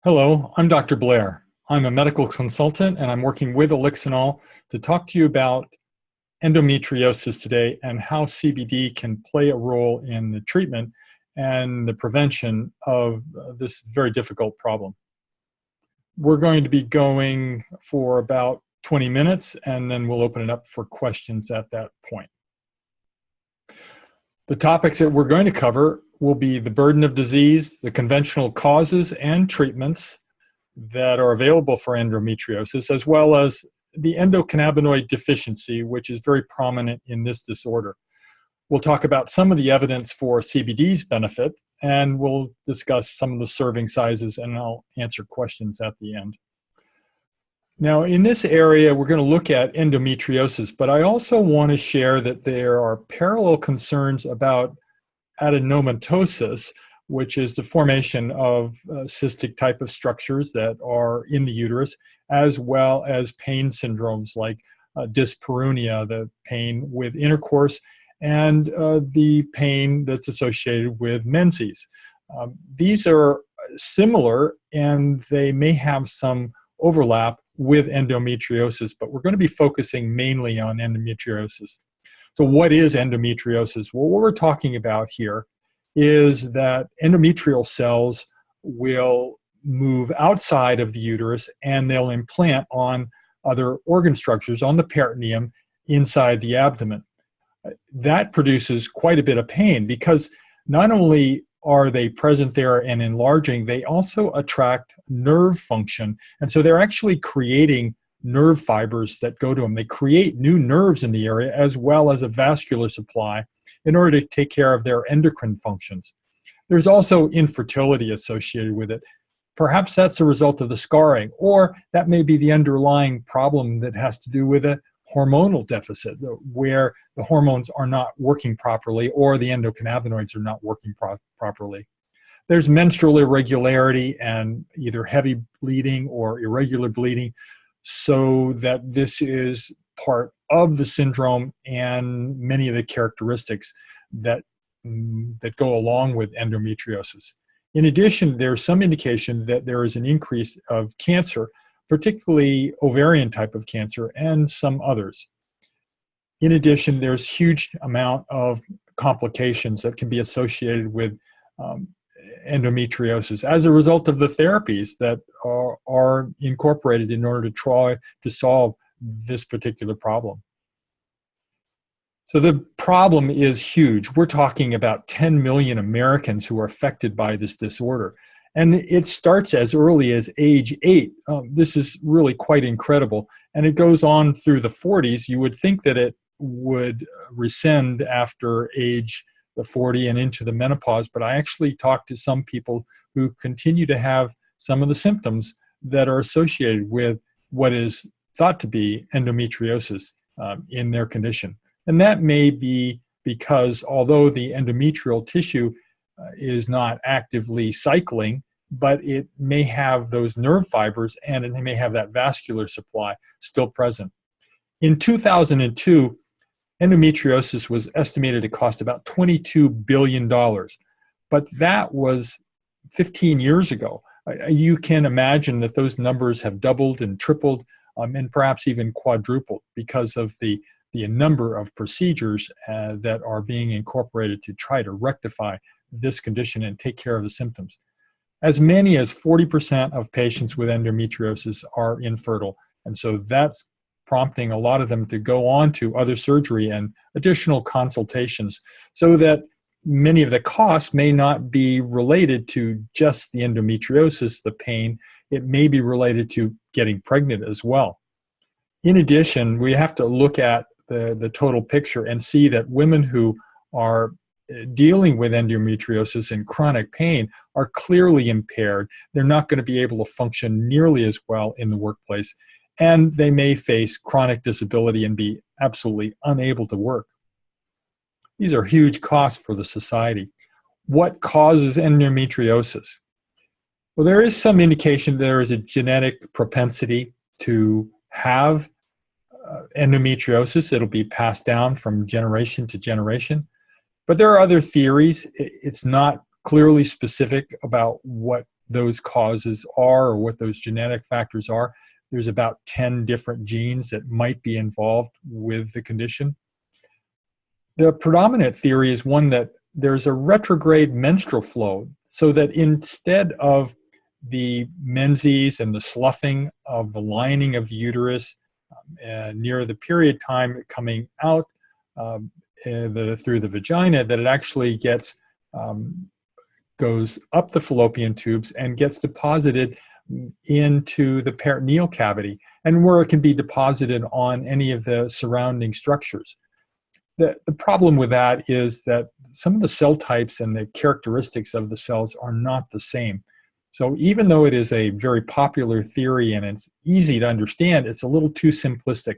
Hello, I'm Dr. Blair. I'm a medical consultant and I'm working with Elixinol to talk to you about endometriosis today and how CBD can play a role in the treatment and the prevention of this very difficult problem. We're going to be going for about 20 minutes and then we'll open it up for questions at that point. The topics that we're going to cover will be the burden of disease, the conventional causes and treatments that are available for endometriosis, as well as the endocannabinoid deficiency, which is very prominent in this disorder. We'll talk about some of the evidence for CBD's benefit, and we'll discuss some of the serving sizes, and I'll answer questions at the end. Now, in this area, we're going to look at endometriosis, but I also want to share that there are parallel concerns about adenomatosis, which is the formation of cystic type of structures that are in the uterus, as well as pain syndromes like dyspareunia, the pain with intercourse, and the pain that's associated with menses. These are similar, and they may have some overlap with endometriosis, but we're going to be focusing mainly on endometriosis. So what is endometriosis? Well, what we're talking about here is that endometrial cells will move outside of the uterus and they'll implant on other organ structures on the peritoneum inside the abdomen. That produces quite a bit of pain because not only are they present there and enlarging, they also attract nerve function. And so they're actually creating nerve fibers that go to them. They create new nerves in the area as well as a vascular supply in order to take care of their endocrine functions. There's also infertility associated with it. Perhaps that's a result of the scarring, or that may be the underlying problem that has to do with a hormonal deficit where the hormones are not working properly or the endocannabinoids are not working properly. There's menstrual irregularity and either heavy bleeding or irregular bleeding, so that this is part of the syndrome and many of the characteristics that go along with endometriosis. In addition, there's some indication that there is an increase of cancer, particularly ovarian type of cancer and some others. In addition, there's huge amount of complications that can be associated with endometriosis as a result of the therapies that are incorporated in order to try to solve this particular problem. So the problem is huge. We're talking about 10 million Americans who are affected by this disorder. And it starts as early as age 8. This is really quite incredible. And it goes on through the 40s. You would think that it would rescind after age the 40 and into the menopause, but I actually talked to some people who continue to have some of the symptoms that are associated with what is thought to be endometriosis in their condition. And that may be because although the endometrial tissue is not actively cycling, but it may have those nerve fibers and it may have that vascular supply still present. In 2002, endometriosis was estimated to cost about $22 billion, but that was 15 years ago. You can imagine that those numbers have doubled and tripled and perhaps even quadrupled because of the number of procedures that are being incorporated to try to rectify this condition and take care of the symptoms. As many as 40% of patients with endometriosis are infertile, and so that's prompting a lot of them to go on to other surgery and additional consultations so that many of the costs may not be related to just the endometriosis, the pain. It may be related to getting pregnant as well. In addition, we have to look at the total picture and see that women who are dealing with endometriosis and chronic pain are clearly impaired. They're not going to be able to function nearly as well in the workplace, and they may face chronic disability and be absolutely unable to work. These are huge costs for the society. What causes endometriosis? Well, there is some indication there is a genetic propensity to have endometriosis. It'll be passed down from generation to generation. But there are other theories. It's not clearly specific about what those causes are or what those genetic factors are. There's about 10 different genes that might be involved with the condition. The predominant theory is one that there's a retrograde menstrual flow, so that instead of the menses and the sloughing of the lining of the uterus near the period time coming out through the vagina, that it actually goes up the fallopian tubes and gets deposited into the peritoneal cavity, and where it can be deposited on any of the surrounding structures. The problem with that is that some of the cell types and the characteristics of the cells are not the same. So even though it is a very popular theory and it's easy to understand, it's a little too simplistic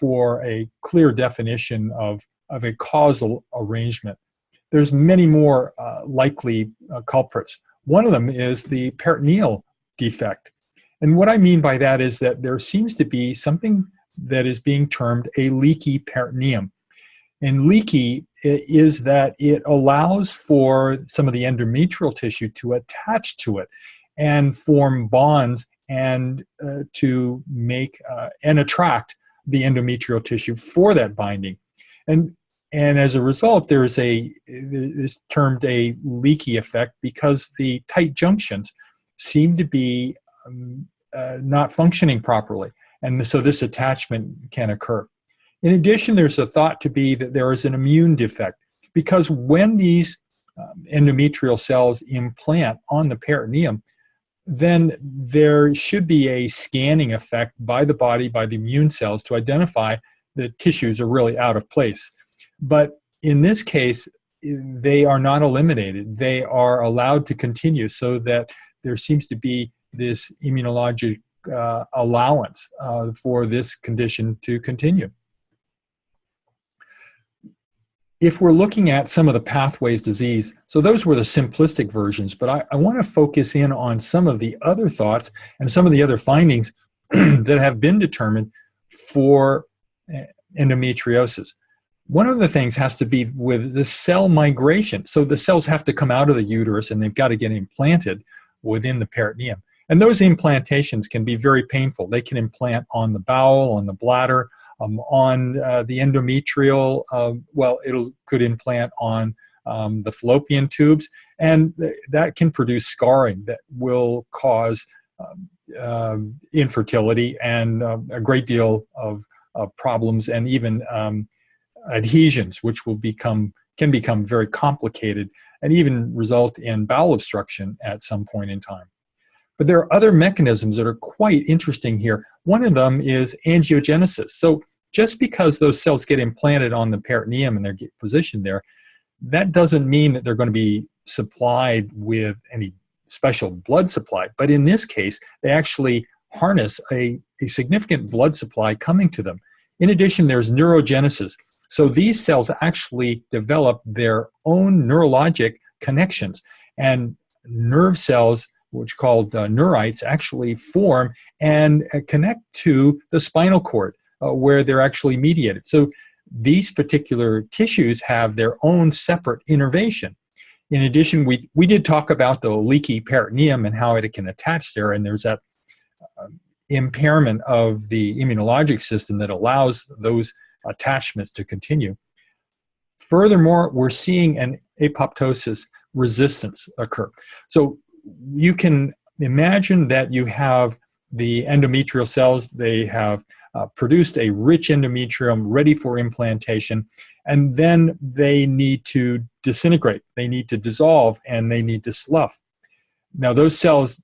for a clear definition of a causal arrangement. There's many more likely culprits. One of them is the peritoneal defect. And what I mean by that is that there seems to be something that is being termed a leaky peritoneum. And leaky is that it allows for some of the endometrial tissue to attach to it and form bonds and to make and attract the endometrial tissue for that binding. And as a result, it's termed a leaky effect because the tight junctions seem to be not functioning properly. And so this attachment can occur. In addition, there's a thought to be that there is an immune defect, because when these endometrial cells implant on the peritoneum, then there should be a scanning effect by the body, by the immune cells, to identify the tissues are really out of place. But in this case, they are not eliminated. They are allowed to continue, so that there seems to be this immunologic allowance for this condition to continue. If we're looking at some of the pathways disease, so those were the simplistic versions, but I want to focus in on some of the other thoughts and some of the other findings that have been determined for endometriosis. One of the things has to be with the cell migration. So the cells have to come out of the uterus and they've got to get implanted within the peritoneum. And those implantations can be very painful. They can implant on the bowel, on the bladder, on the endometrial, could implant on the fallopian tubes, and that can produce scarring that will cause infertility and a great deal of problems, and even adhesions, which can become very complicated and even result in bowel obstruction at some point in time. But there are other mechanisms that are quite interesting here. One of them is angiogenesis. So just because those cells get implanted on the peritoneum and they're positioned there, that doesn't mean that they're going to be supplied with any special blood supply. But in this case, they actually harness a significant blood supply coming to them. In addition, there's neurogenesis. So these cells actually develop their own neurologic connections, and nerve cells, which are called neurites, actually form and connect to the spinal cord where they're actually mediated. So these particular tissues have their own separate innervation. In addition, we did talk about the leaky peritoneum and how it can attach there, and there's that impairment of the immunologic system that allows those attachments to continue. Furthermore, we're seeing an apoptosis resistance occur. So you can imagine that you have the endometrial cells, they have produced a rich endometrium ready for implantation, and then they need to disintegrate, they need to dissolve, and they need to slough. Now those cells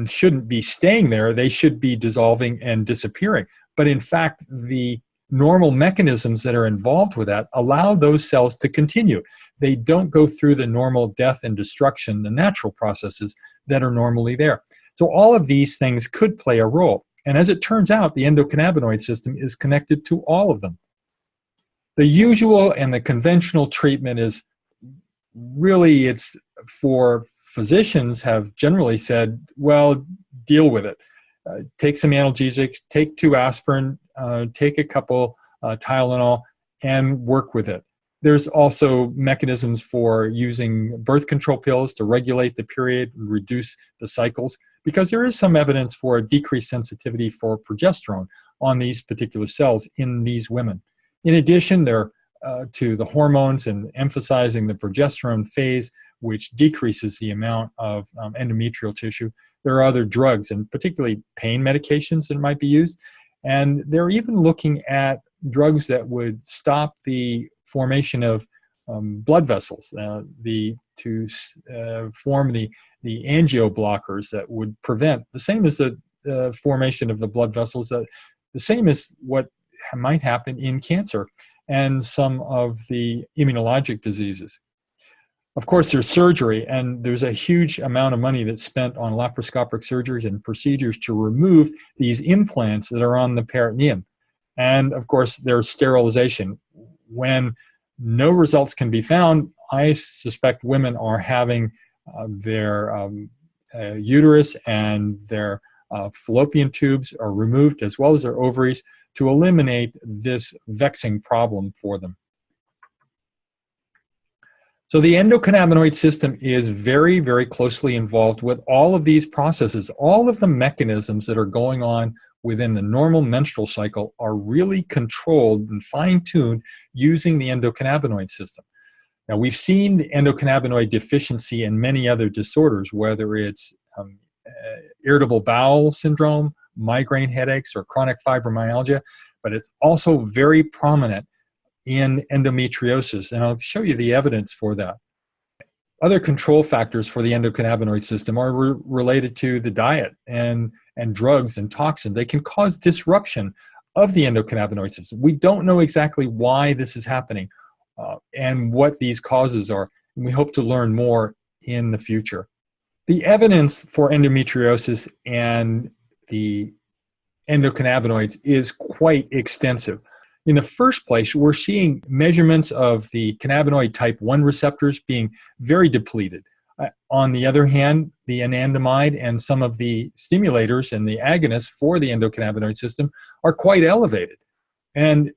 shouldn't be staying there, they should be dissolving and disappearing. But in fact, the normal mechanisms that are involved with that allow those cells to continue. They don't go through the normal death and destruction, the natural processes that are normally there. So all of these things could play a role. And as it turns out, the endocannabinoid system is connected to all of them. The usual and the conventional treatment is really, it's for physicians have generally said, well, deal with it. Take some analgesics, take 2 aspirin, take a couple Tylenol, and work with it. There's also mechanisms for using birth control pills to regulate the period and reduce the cycles, because there is some evidence for a decreased sensitivity for progesterone on these particular cells in these women. In addition, to the hormones and emphasizing the progesterone phase, which decreases the amount of endometrial tissue. There are other drugs, and particularly pain medications that might be used. And they're even looking at drugs that would stop the formation of blood vessels, to form the angio blockers that would prevent, the same as the formation of the blood vessels, the same as what might happen in cancer and some of the immunologic diseases. Of course, there's surgery, and there's a huge amount of money that's spent on laparoscopic surgeries and procedures to remove these implants that are on the peritoneum. And of course, there's sterilization. When no results can be found, I suspect women are having their uterus and their fallopian tubes are removed, as well as their ovaries, to eliminate this vexing problem for them. So the endocannabinoid system is very, very closely involved with all of these processes. All of the mechanisms that are going on within the normal menstrual cycle are really controlled and fine-tuned using the endocannabinoid system. Now, we've seen endocannabinoid deficiency in many other disorders, whether it's irritable bowel syndrome, migraine headaches, or chronic fibromyalgia, but it's also very prominent in endometriosis, and I'll show you the evidence for that. Other control factors for the endocannabinoid system are related to the diet and drugs and toxins. They can cause disruption of the endocannabinoid system. We don't know exactly why this is happening and what these causes are, and we hope to learn more in the future. The evidence for endometriosis and the endocannabinoids is quite extensive. In the first place, we're seeing measurements of the cannabinoid type 1 receptors being very depleted. On the other hand, the anandamide and some of the stimulators and the agonists for the endocannabinoid system are quite elevated. And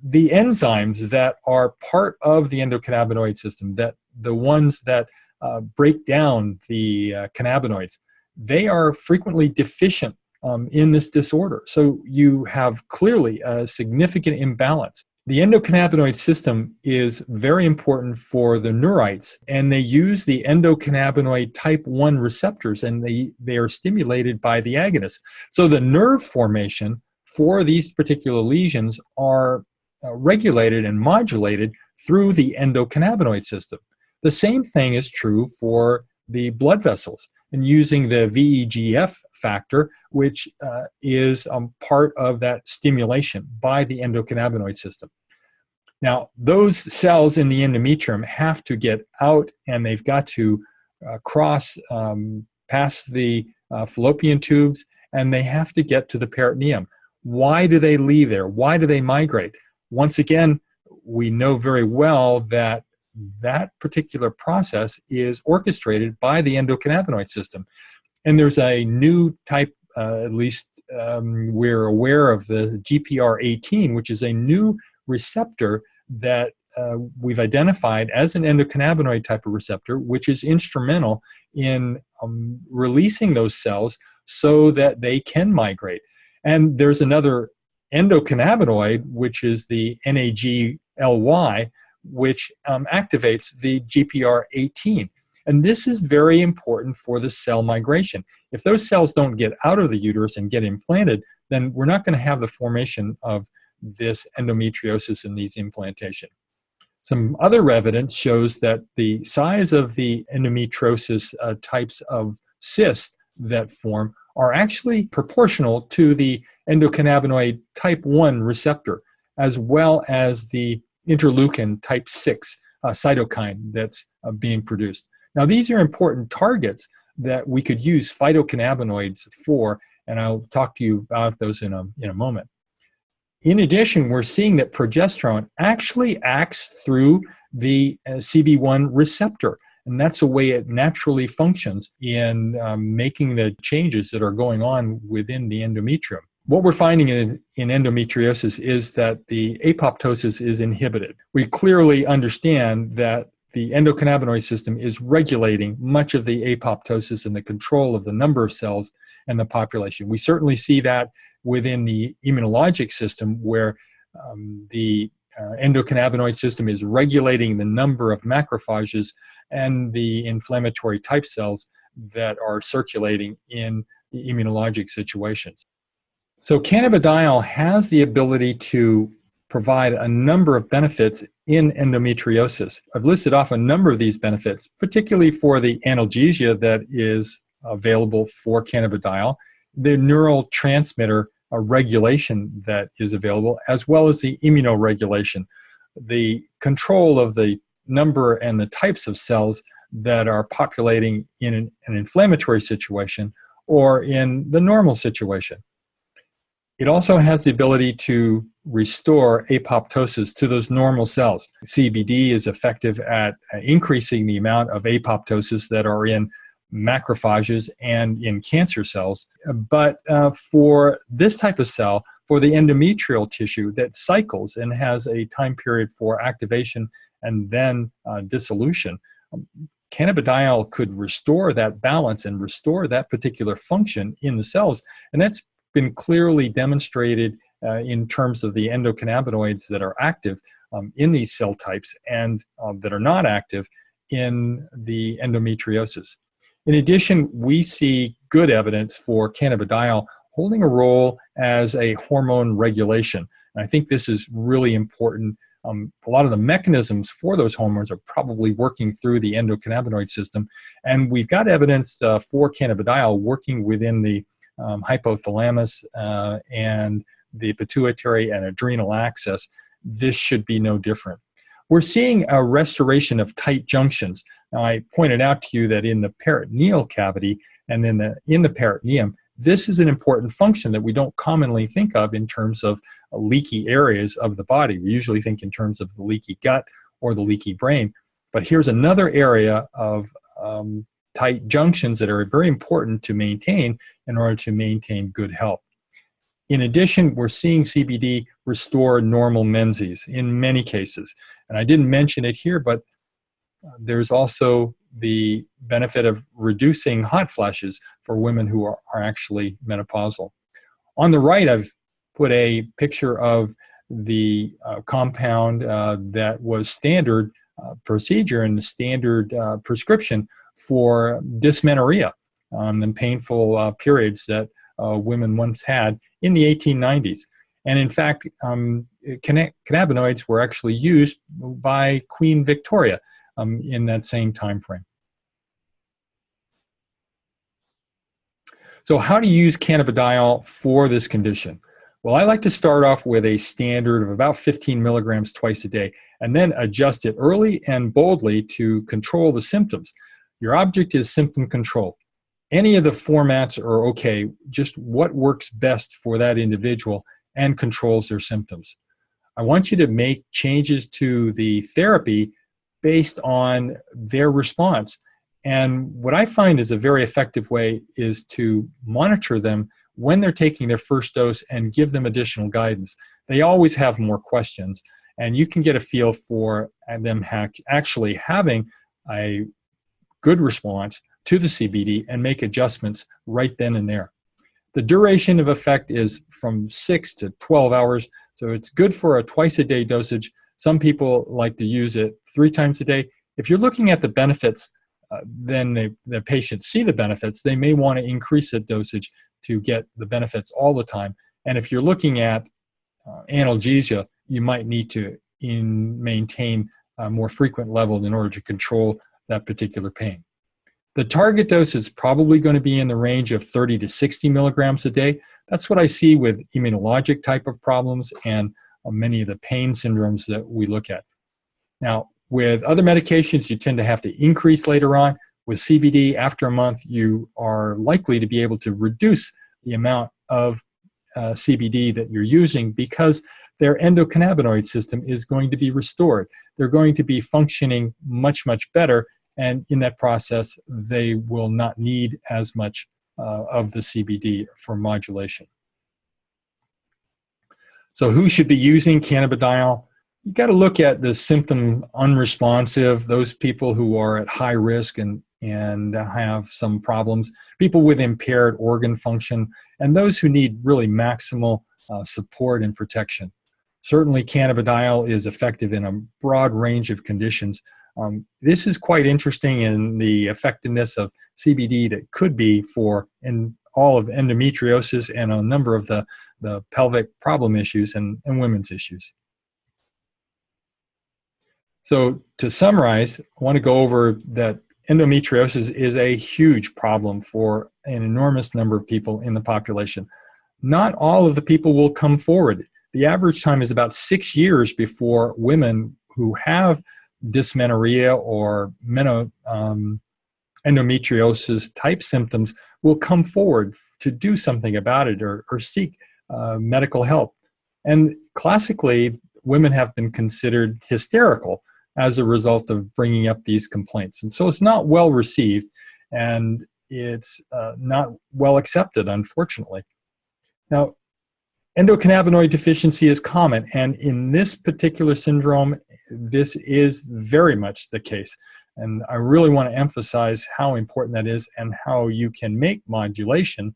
the enzymes that are part of the endocannabinoid system, that the ones that break down the cannabinoids, they are frequently deficient in this disorder. So you have clearly a significant imbalance. The endocannabinoid system is very important for the neurites, and they use the endocannabinoid type 1 receptors, and they are stimulated by the agonist. So the nerve formation for these particular lesions are regulated and modulated through the endocannabinoid system. The same thing is true for the blood vessels, and using the VEGF factor, which is part of that stimulation by the endocannabinoid system. Now, those cells in the endometrium have to get out, and they've got to cross past the fallopian tubes, and they have to get to the peritoneum. Why do they leave there? Why do they migrate? Once again, we know very well that that particular process is orchestrated by the endocannabinoid system. And there's a new type, at least we're aware of the GPR18, which is a new receptor that we've identified as an endocannabinoid type of receptor, which is instrumental in releasing those cells so that they can migrate. And there's another endocannabinoid, which is the NAGLY, which activates the GPR18. And this is very important for the cell migration. If those cells don't get out of the uterus and get implanted, then we're not going to have the formation of this endometriosis and these implantation. Some other evidence shows that the size of the endometriosis types of cysts that form are actually proportional to the endocannabinoid type 1 receptor, as well as the interleukin type 6 cytokine that's being produced. Now, these are important targets that we could use phytocannabinoids for, and I'll talk to you about those in a moment. In addition, we're seeing that progesterone actually acts through the CB1 receptor, and that's the way it naturally functions in making the changes that are going on within the endometrium. What we're finding in endometriosis is that the apoptosis is inhibited. We clearly understand that the endocannabinoid system is regulating much of the apoptosis and the control of the number of cells in the population. We certainly see that within the immunologic system, where the endocannabinoid system is regulating the number of macrophages and the inflammatory type cells that are circulating in the immunologic situations. So cannabidiol has the ability to provide a number of benefits in endometriosis. I've listed off a number of these benefits, particularly for the analgesia that is available for cannabidiol, the neurotransmitter regulation that is available, as well as the immunoregulation, the control of the number and the types of cells that are populating in an inflammatory situation or in the normal situation. It also has the ability to restore apoptosis to those normal cells. CBD is effective at increasing the amount of apoptosis that are in macrophages and in cancer cells. But for this type of cell, for the endometrial tissue that cycles and has a time period for activation and then dissolution, cannabidiol could restore that balance and restore that particular function in the cells. And that's been clearly demonstrated in terms of the endocannabinoids that are active in these cell types and that are not active in the endometriosis. In addition, we see good evidence for cannabidiol holding a role as a hormone regulation. And I think this is really important. A lot of the mechanisms for those hormones are probably working through the endocannabinoid system. And we've got evidence for cannabidiol working within the hypothalamus and the pituitary and adrenal axis. This should be no different. We're seeing a restoration of tight junctions. Now, I pointed out to you that in the peritoneal cavity and then in the peritoneum, this is an important function that we don't commonly think of in terms of leaky areas of the body. We usually think in terms of the leaky gut or the leaky brain. But here's another area of tight junctions that are very important to maintain in order to maintain good health. In addition, we're seeing CBD restore normal menses in many cases. And I didn't mention it here, but there's also the benefit of reducing hot flashes for women who are actually menopausal. On the right, I've put a picture of the compound that was standard procedure and the standard prescription for dysmenorrhea and painful periods that women once had in the 1890s. And in fact, cannabinoids were actually used by Queen Victoria in that same time frame. So how to use cannabidiol for this condition? Well, I like to start off with a standard of about 15 milligrams twice a day, and then adjust it early and boldly to control the symptoms. Your object is symptom control. Any of the formats are okay, just what works best for that individual and controls their symptoms. I want you to make changes to the therapy based on their response. And what I find is a very effective way is to monitor them when they're taking their first dose and give them additional guidance. They always have more questions, and you can get a feel for them actually having a good response to the CBD and make adjustments right then and there. The duration of effect is from 6 to 12 hours, so it's good for a twice-a-day dosage. Some people like to use it 3 times a day. If you're looking at the benefits, then the patients see the benefits. They may want to increase the dosage to get the benefits all the time. And if you're looking at analgesia, you might need to maintain a more frequent level in order to control that particular pain. The target dose is probably going to be in the range of 30 to 60 milligrams a day. That's what I see with immunologic type of problems and many of the pain syndromes that we look at. Now, with other medications, you tend to have to increase later on. With CBD, after a month, you are likely to be able to reduce the amount of CBD that you're using because their endocannabinoid system is going to be restored. They're going to be functioning much, much better. And in that process, they will not need as much of the CBD for modulation. So who should be using cannabidiol? You got to look at the symptom unresponsive, those people who are at high risk and have some problems, people with impaired organ function, and those who need really maximal support and protection. Certainly cannabidiol is effective in a broad range of conditions. This is quite interesting in the effectiveness of CBD that could be for all of endometriosis and a number of the pelvic problem issues and women's issues. So to summarize, I want to go over that endometriosis is a huge problem for an enormous number of people in the population. Not all of the people will come forward. The average time is about 6 years before women who have dysmenorrhea or endometriosis type symptoms will come forward to do something about it or seek medical help. And classically, women have been considered hysterical as a result of bringing up these complaints. And so it's not well received, and it's not well accepted, unfortunately. Now, endocannabinoid deficiency is common, and in this particular syndrome, this is very much the case. And I really want to emphasize how important that is and how you can make modification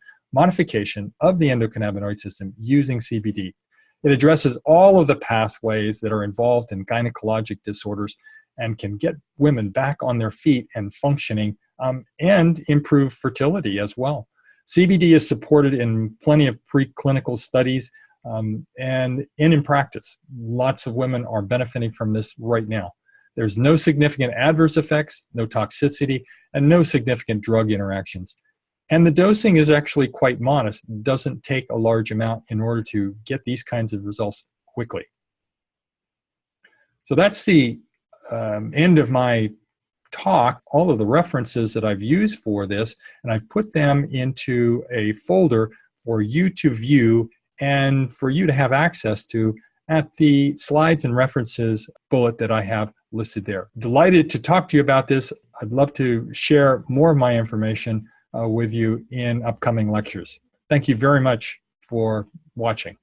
of the endocannabinoid system using CBD. It addresses all of the pathways that are involved in gynecologic disorders and can get women back on their feet and functioning and improve fertility as well. CBD is supported in plenty of preclinical studies and in practice. Lots of women are benefiting from this right now. There's no significant adverse effects, no toxicity, and no significant drug interactions. And the dosing is actually quite modest. It doesn't take a large amount in order to get these kinds of results quickly. So that's the end of my talk. All of the references that I've used for this, and I've put them into a folder for you to view and for you to have access to at the slides and references bullet that I have listed there. Delighted to talk to you about this. I'd love to share more of my information with you in upcoming lectures. Thank you very much for watching.